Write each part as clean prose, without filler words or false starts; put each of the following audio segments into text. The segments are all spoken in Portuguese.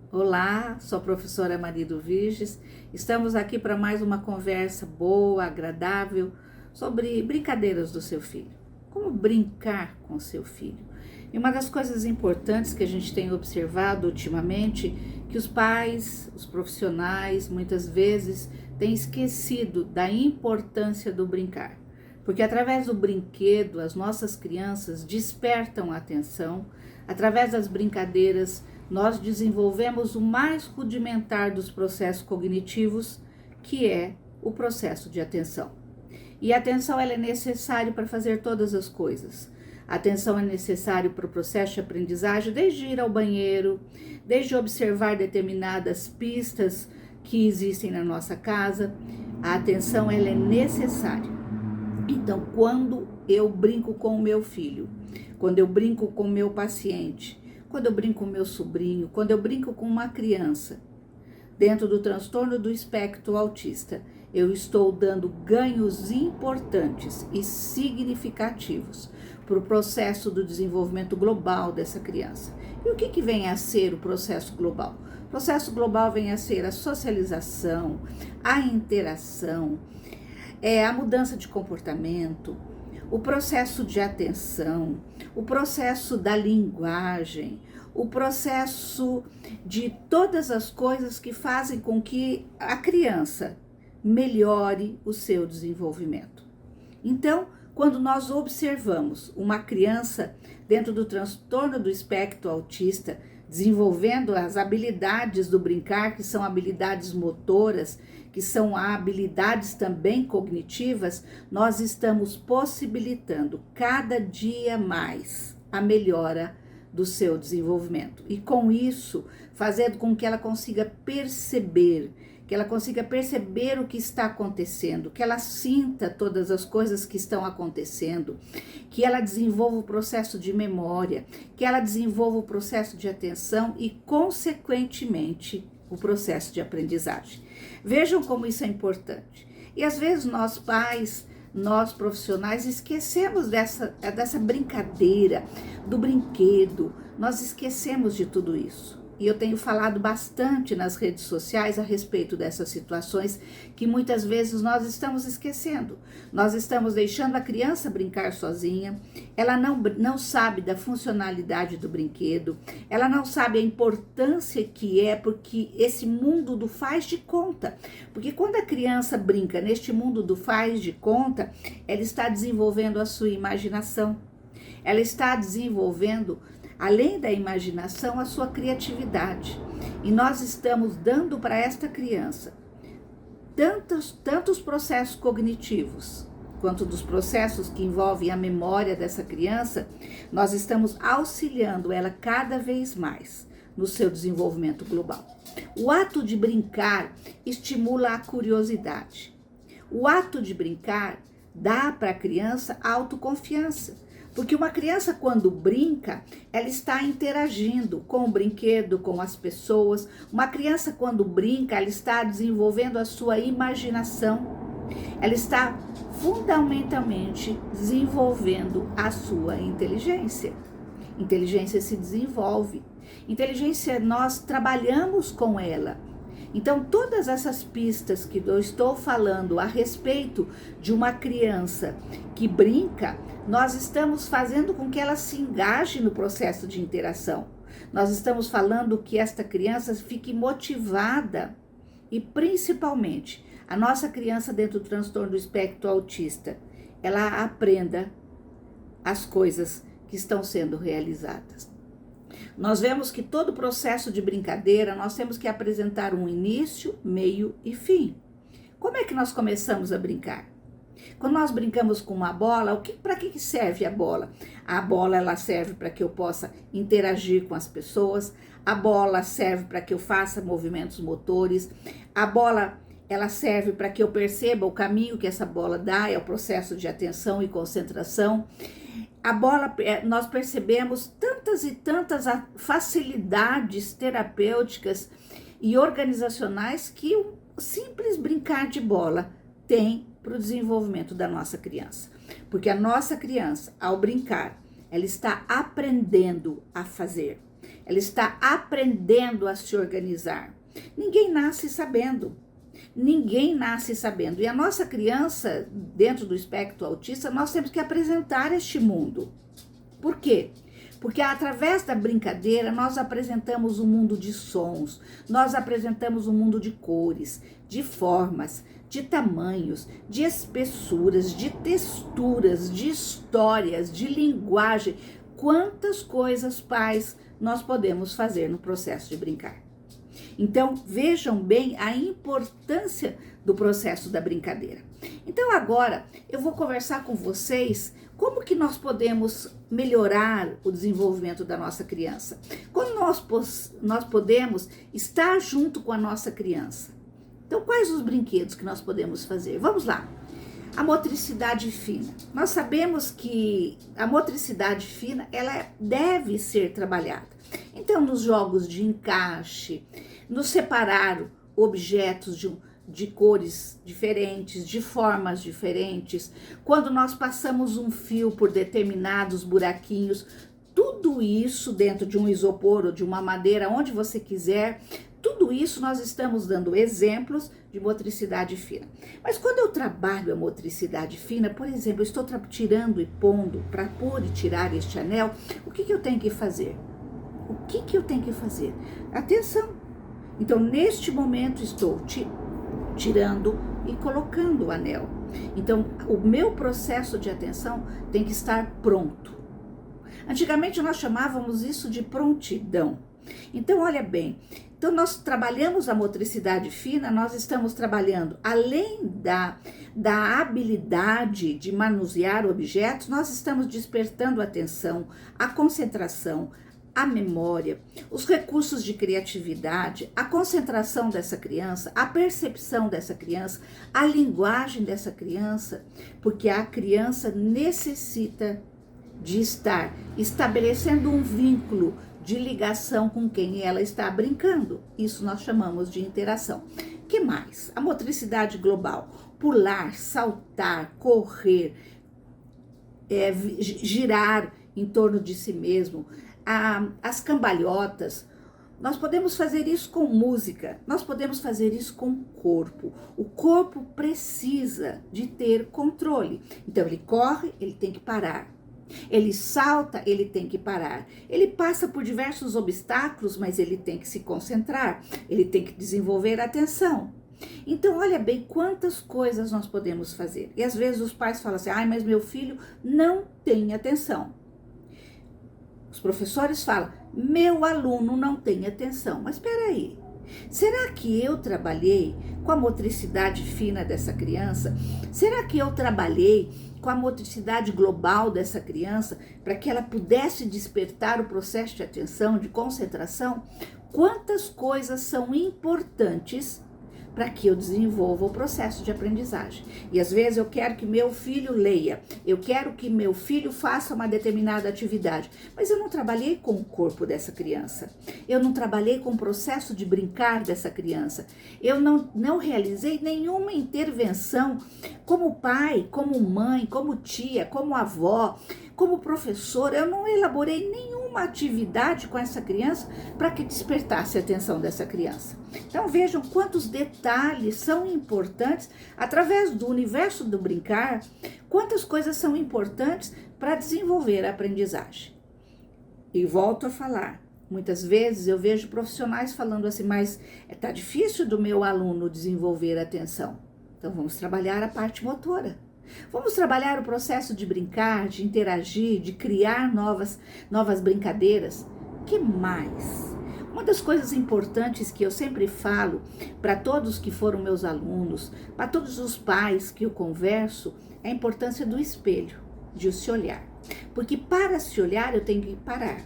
Olá, sou a professora Marido Viges. Estamos aqui para mais uma conversa boa, agradável, sobre brincadeiras do seu filho. Como brincar com seu filho. E uma das coisas importantes que a gente tem observado ultimamente, que os pais, os profissionais, muitas vezes têm esquecido da importância do brincar. Porque através do brinquedo, as nossas crianças despertam a atenção, através das brincadeiras, nós desenvolvemos o mais rudimentar dos processos cognitivos, que é o processo de atenção. E a atenção ela é necessária para fazer todas as coisas. A atenção é necessária para o processo de aprendizagem, desde ir ao banheiro, desde observar determinadas pistas que existem na nossa casa. A atenção ela é necessária. Então, quando eu brinco com o meu filho, quando eu brinco com o meu paciente, quando eu brinco com o meu sobrinho, quando eu brinco com uma criança, dentro do transtorno do espectro autista, eu estou dando ganhos importantes e significativos para o processo do desenvolvimento global dessa criança. E o que vem a ser o processo global? O processo global vem a ser a socialização, a interação, a mudança de comportamento, o processo de atenção, o processo da linguagem, o processo de todas as coisas que fazem com que a criança melhore o seu desenvolvimento. Então, quando nós observamos uma criança dentro do transtorno do espectro autista, desenvolvendo as habilidades do brincar, que são habilidades motoras, que são habilidades também cognitivas, nós estamos possibilitando cada dia mais a melhora do seu desenvolvimento. E com isso, fazendo com que ela consiga perceber o que está acontecendo, que ela sinta todas as coisas que estão acontecendo, que ela desenvolva o processo de memória, que ela desenvolva o processo de atenção e, consequentemente, o processo de aprendizagem. Vejam como isso é importante. E às vezes nós pais, nós profissionais esquecemos dessa brincadeira, do brinquedo, nós esquecemos de tudo isso. E eu tenho falado bastante nas redes sociais a respeito dessas situações que muitas vezes nós estamos esquecendo. Nós estamos deixando a criança brincar sozinha, ela não sabe da funcionalidade do brinquedo, ela não sabe a importância que é, porque esse mundo do faz de conta. Porque quando a criança brinca neste mundo do faz de conta, ela está desenvolvendo a sua imaginação, ela está desenvolvendo, além da imaginação, a sua criatividade. E nós estamos dando para esta criança tantos processos cognitivos, quanto dos processos que envolvem a memória dessa criança, nós estamos auxiliando ela cada vez mais no seu desenvolvimento global. O ato de brincar estimula a curiosidade. O ato de brincar dá para a criança autoconfiança. Porque uma criança, quando brinca, ela está interagindo com o brinquedo, com as pessoas. Uma criança, quando brinca, ela está desenvolvendo a sua imaginação. Ela está fundamentalmente desenvolvendo a sua inteligência. Inteligência se desenvolve. Inteligência, nós trabalhamos com ela. Então, todas essas pistas que eu estou falando a respeito de uma criança que brinca, nós estamos fazendo com que ela se engaje no processo de interação. Nós estamos falando que esta criança fique motivada e, principalmente, a nossa criança dentro do transtorno do espectro autista, ela aprenda as coisas que estão sendo realizadas. Nós vemos que todo processo de brincadeira, nós temos que apresentar um início, meio e fim. Como é que nós começamos a brincar? Quando nós brincamos com uma bola, para que serve a bola? A bola ela serve para que eu possa interagir com as pessoas, a bola serve para que eu faça movimentos motores, a bola ela serve para que eu perceba o caminho que essa bola dá, é o processo de atenção e concentração. A bola, nós percebemos tantas e tantas facilidades terapêuticas e organizacionais que o simples brincar de bola tem para o desenvolvimento da nossa criança. Porque a nossa criança, ao brincar, ela está aprendendo a fazer. ela está aprendendo a se organizar. Ninguém nasce sabendo. Ninguém nasce sabendo. E a nossa criança, dentro do espectro autista, nós temos que apresentar este mundo. Por quê? Porque através da brincadeira nós apresentamos um mundo de sons, nós apresentamos um mundo de cores, de formas, de tamanhos, de espessuras, de texturas, de histórias, de linguagem. Quantas coisas, pais, nós podemos fazer no processo de brincar. Então, vejam bem a importância do processo da brincadeira. Então, agora, eu vou conversar com vocês como que nós podemos melhorar o desenvolvimento da nossa criança. Como nós podemos estar junto com a nossa criança. Então, quais os brinquedos que nós podemos fazer? Vamos lá. A motricidade fina. Nós sabemos que a motricidade fina, ela deve ser trabalhada. Então, nos jogos de encaixe, nos separar objetos de cores diferentes, de formas diferentes, quando nós passamos um fio por determinados buraquinhos, tudo isso dentro de um isopor ou de uma madeira, onde você quiser, tudo isso nós estamos dando exemplos de motricidade fina. Mas quando eu trabalho a motricidade fina, por exemplo, eu estou tirando e pondo, para pôr e tirar este anel, o que eu tenho que fazer? O que eu tenho que fazer? Atenção! Então, neste momento, estou tirando e colocando o anel. Então, o meu processo de atenção tem que estar pronto. Antigamente, nós chamávamos isso de prontidão. Então, olha bem. Então, nós trabalhamos a motricidade fina, nós estamos trabalhando, além da habilidade de manusear objetos, nós estamos despertando a atenção, a concentração, a memória, os recursos de criatividade, a concentração dessa criança, a percepção dessa criança, a linguagem dessa criança, porque a criança necessita de estar estabelecendo um vínculo de ligação com quem ela está brincando. Isso nós chamamos de interação. Que mais? A motricidade global, pular, saltar, correr, girar em torno de si mesmo, as cambalhotas. Nós podemos fazer isso com música, nós podemos fazer isso com o corpo. O corpo precisa de ter controle. Então ele corre, ele tem que parar. Ele salta, ele tem que parar. Ele passa por diversos obstáculos, mas ele tem que se concentrar. Ele tem que desenvolver a atenção. Então, olha bem quantas coisas nós podemos fazer. E às vezes os pais falam assim, mas meu filho não tem atenção. Os professores falam, meu aluno não tem atenção. Mas espera aí, será que eu trabalhei com a motricidade fina dessa criança? Será que eu trabalhei com a motricidade global dessa criança para que ela pudesse despertar o processo de atenção, de concentração? Quantas coisas são importantes para que eu desenvolva o processo de aprendizagem. E às vezes eu quero que meu filho leia, eu quero que meu filho faça uma determinada atividade, mas eu não trabalhei com o corpo dessa criança, eu não trabalhei com o processo de brincar dessa criança, eu não realizei nenhuma intervenção como pai, como mãe, como tia, como avó, como professora, eu não elaborei nenhuma atividade com essa criança para que despertasse a atenção dessa criança. Então vejam quantos detalhes são importantes através do universo do brincar, quantas coisas são importantes para desenvolver a aprendizagem. E volto a falar, muitas vezes eu vejo profissionais falando assim, mas tá difícil do meu aluno desenvolver a atenção. Então vamos trabalhar a parte motora. Vamos trabalhar o processo de brincar, de interagir, de criar novas brincadeiras. Que mais? Uma das coisas importantes que eu sempre falo para todos que foram meus alunos, para todos os pais que eu converso, é a importância do espelho, de se olhar. Porque para se olhar eu tenho que parar.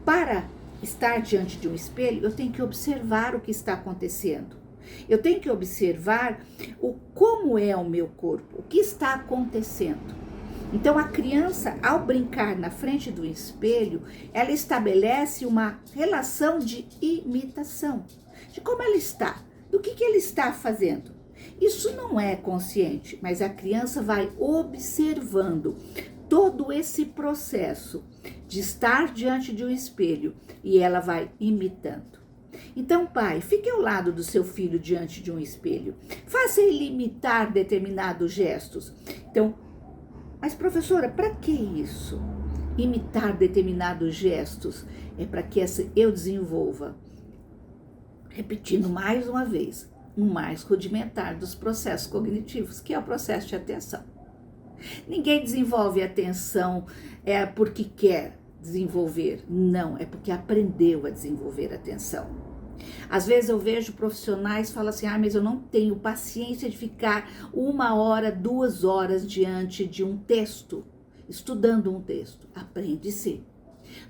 Para estar diante de um espelho eu tenho que observar o que está acontecendo. Eu tenho que observar como é o meu corpo, o que está acontecendo. Então, a criança, ao brincar na frente do espelho, ela estabelece uma relação de imitação, de como ela está, do que ele está fazendo. Isso não é consciente, mas a criança vai observando todo esse processo de estar diante de um espelho e ela vai imitando. Então, pai, fique ao lado do seu filho diante de um espelho. Faça ele imitar determinados gestos. Então, mas professora, para que isso? Imitar determinados gestos é para que eu desenvolva, repetindo mais uma vez, um mais rudimentar dos processos cognitivos, que é o processo de atenção. Ninguém desenvolve atenção porque quer desenvolver, não, é porque aprendeu a desenvolver atenção. Às vezes eu vejo profissionais que falam assim, mas eu não tenho paciência de ficar 1 hora, 2 horas diante de um texto, estudando um texto. Aprende-se.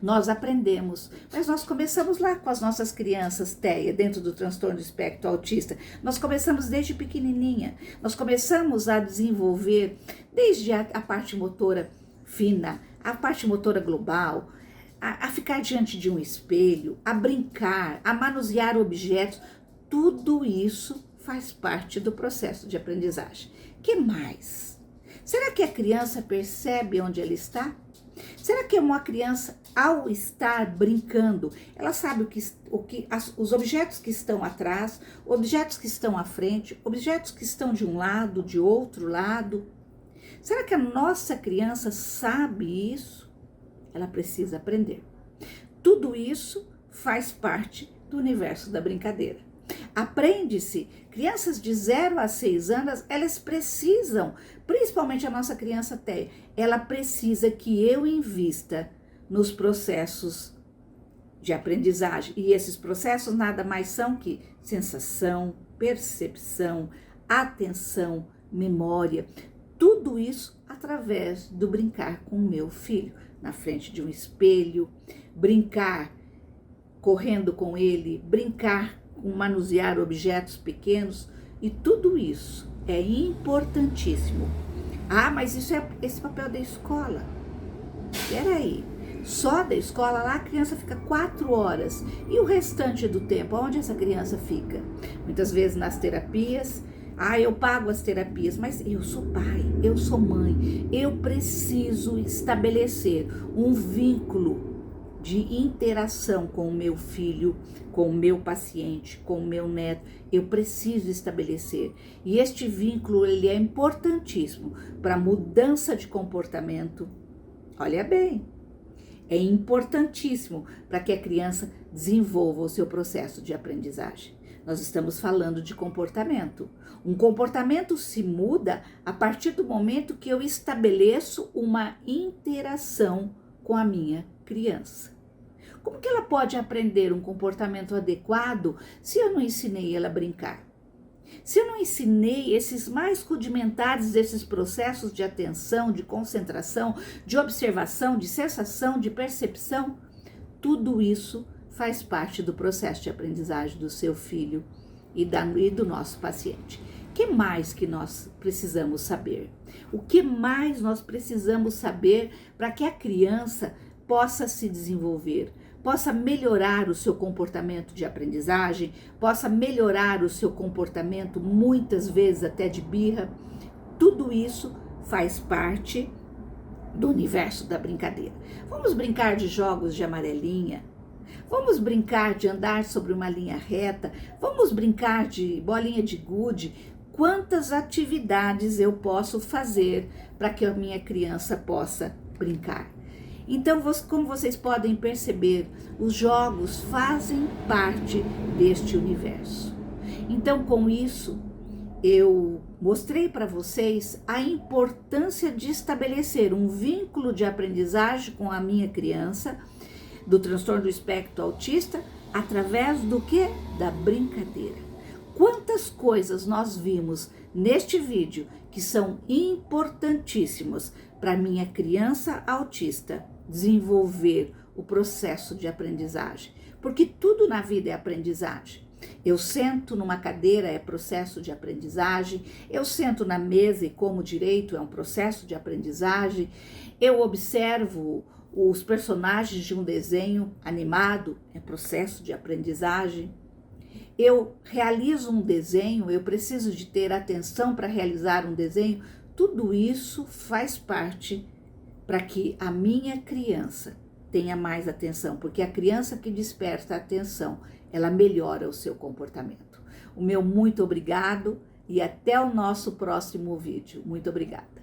Nós aprendemos, mas nós começamos lá com as nossas crianças, Teia, dentro do transtorno do espectro autista. Nós começamos desde pequenininha, nós começamos a desenvolver desde a parte motora fina, a parte motora global, a ficar diante de um espelho, a brincar, a manusear objetos. Tudo isso faz parte do processo de aprendizagem. Que mais? Será que a criança percebe onde ela está? Será que uma criança, ao estar brincando, ela sabe os objetos que estão atrás, objetos que estão à frente, objetos que estão de um lado, de outro lado? Será que a nossa criança sabe isso? Ela precisa aprender. Tudo isso faz parte do universo da brincadeira. Aprende-se, crianças de 0 a 6 anos, elas precisam, principalmente a nossa criança Teia, ela precisa que eu invista nos processos de aprendizagem. E esses processos nada mais são que sensação, percepção, atenção, memória, tudo isso através do brincar com o meu filho, na frente de um espelho, brincar correndo com ele, brincar com manusear objetos pequenos, e tudo isso é importantíssimo. Mas isso é esse papel da escola. Peraí, só da escola lá a criança fica 4 horas, e o restante do tempo, onde essa criança fica? Muitas vezes nas terapias. Eu pago as terapias, mas eu sou pai, eu sou mãe, eu preciso estabelecer um vínculo de interação com o meu filho, com o meu paciente, com o meu neto. Eu preciso estabelecer. E este vínculo, ele é importantíssimo para a mudança de comportamento. Olha bem, é importantíssimo para que a criança desenvolva o seu processo de aprendizagem. Nós estamos falando de comportamento. Um comportamento se muda a partir do momento que eu estabeleço uma interação com a minha criança. Como que ela pode aprender um comportamento adequado se eu não ensinei ela a brincar? Se eu não ensinei esses mais rudimentares desses processos de atenção, de concentração, de observação, de sensação, de percepção, tudo isso faz parte do processo de aprendizagem do seu filho e do nosso paciente. O que mais que nós precisamos saber? O que mais nós precisamos saber para que a criança possa se desenvolver, possa melhorar o seu comportamento de aprendizagem, possa melhorar o seu comportamento, muitas vezes até de birra? Tudo isso faz parte do universo da brincadeira. Vamos brincar de jogos de amarelinha? Vamos brincar de andar sobre uma linha reta? Vamos brincar de bolinha de gude? Quantas atividades eu posso fazer para que a minha criança possa brincar? Então, como vocês podem perceber, os jogos fazem parte deste universo. Então, com isso, eu mostrei para vocês a importância de estabelecer um vínculo de aprendizagem com a minha criança do transtorno do espectro autista através do quê? Da brincadeira. Quantas coisas nós vimos neste vídeo que são importantíssimas para minha criança autista desenvolver o processo de aprendizagem, porque tudo na vida é aprendizagem. Eu sento numa cadeira, é processo de aprendizagem. Eu sento na mesa e como direito, é um processo de aprendizagem. Eu observo os personagens de um desenho animado, é processo de aprendizagem. Eu realizo um desenho, eu preciso de ter atenção para realizar um desenho. Tudo isso faz parte para que a minha criança tenha mais atenção, porque a criança que desperta a atenção, ela melhora o seu comportamento. O meu muito obrigado e até o nosso próximo vídeo. Muito obrigada.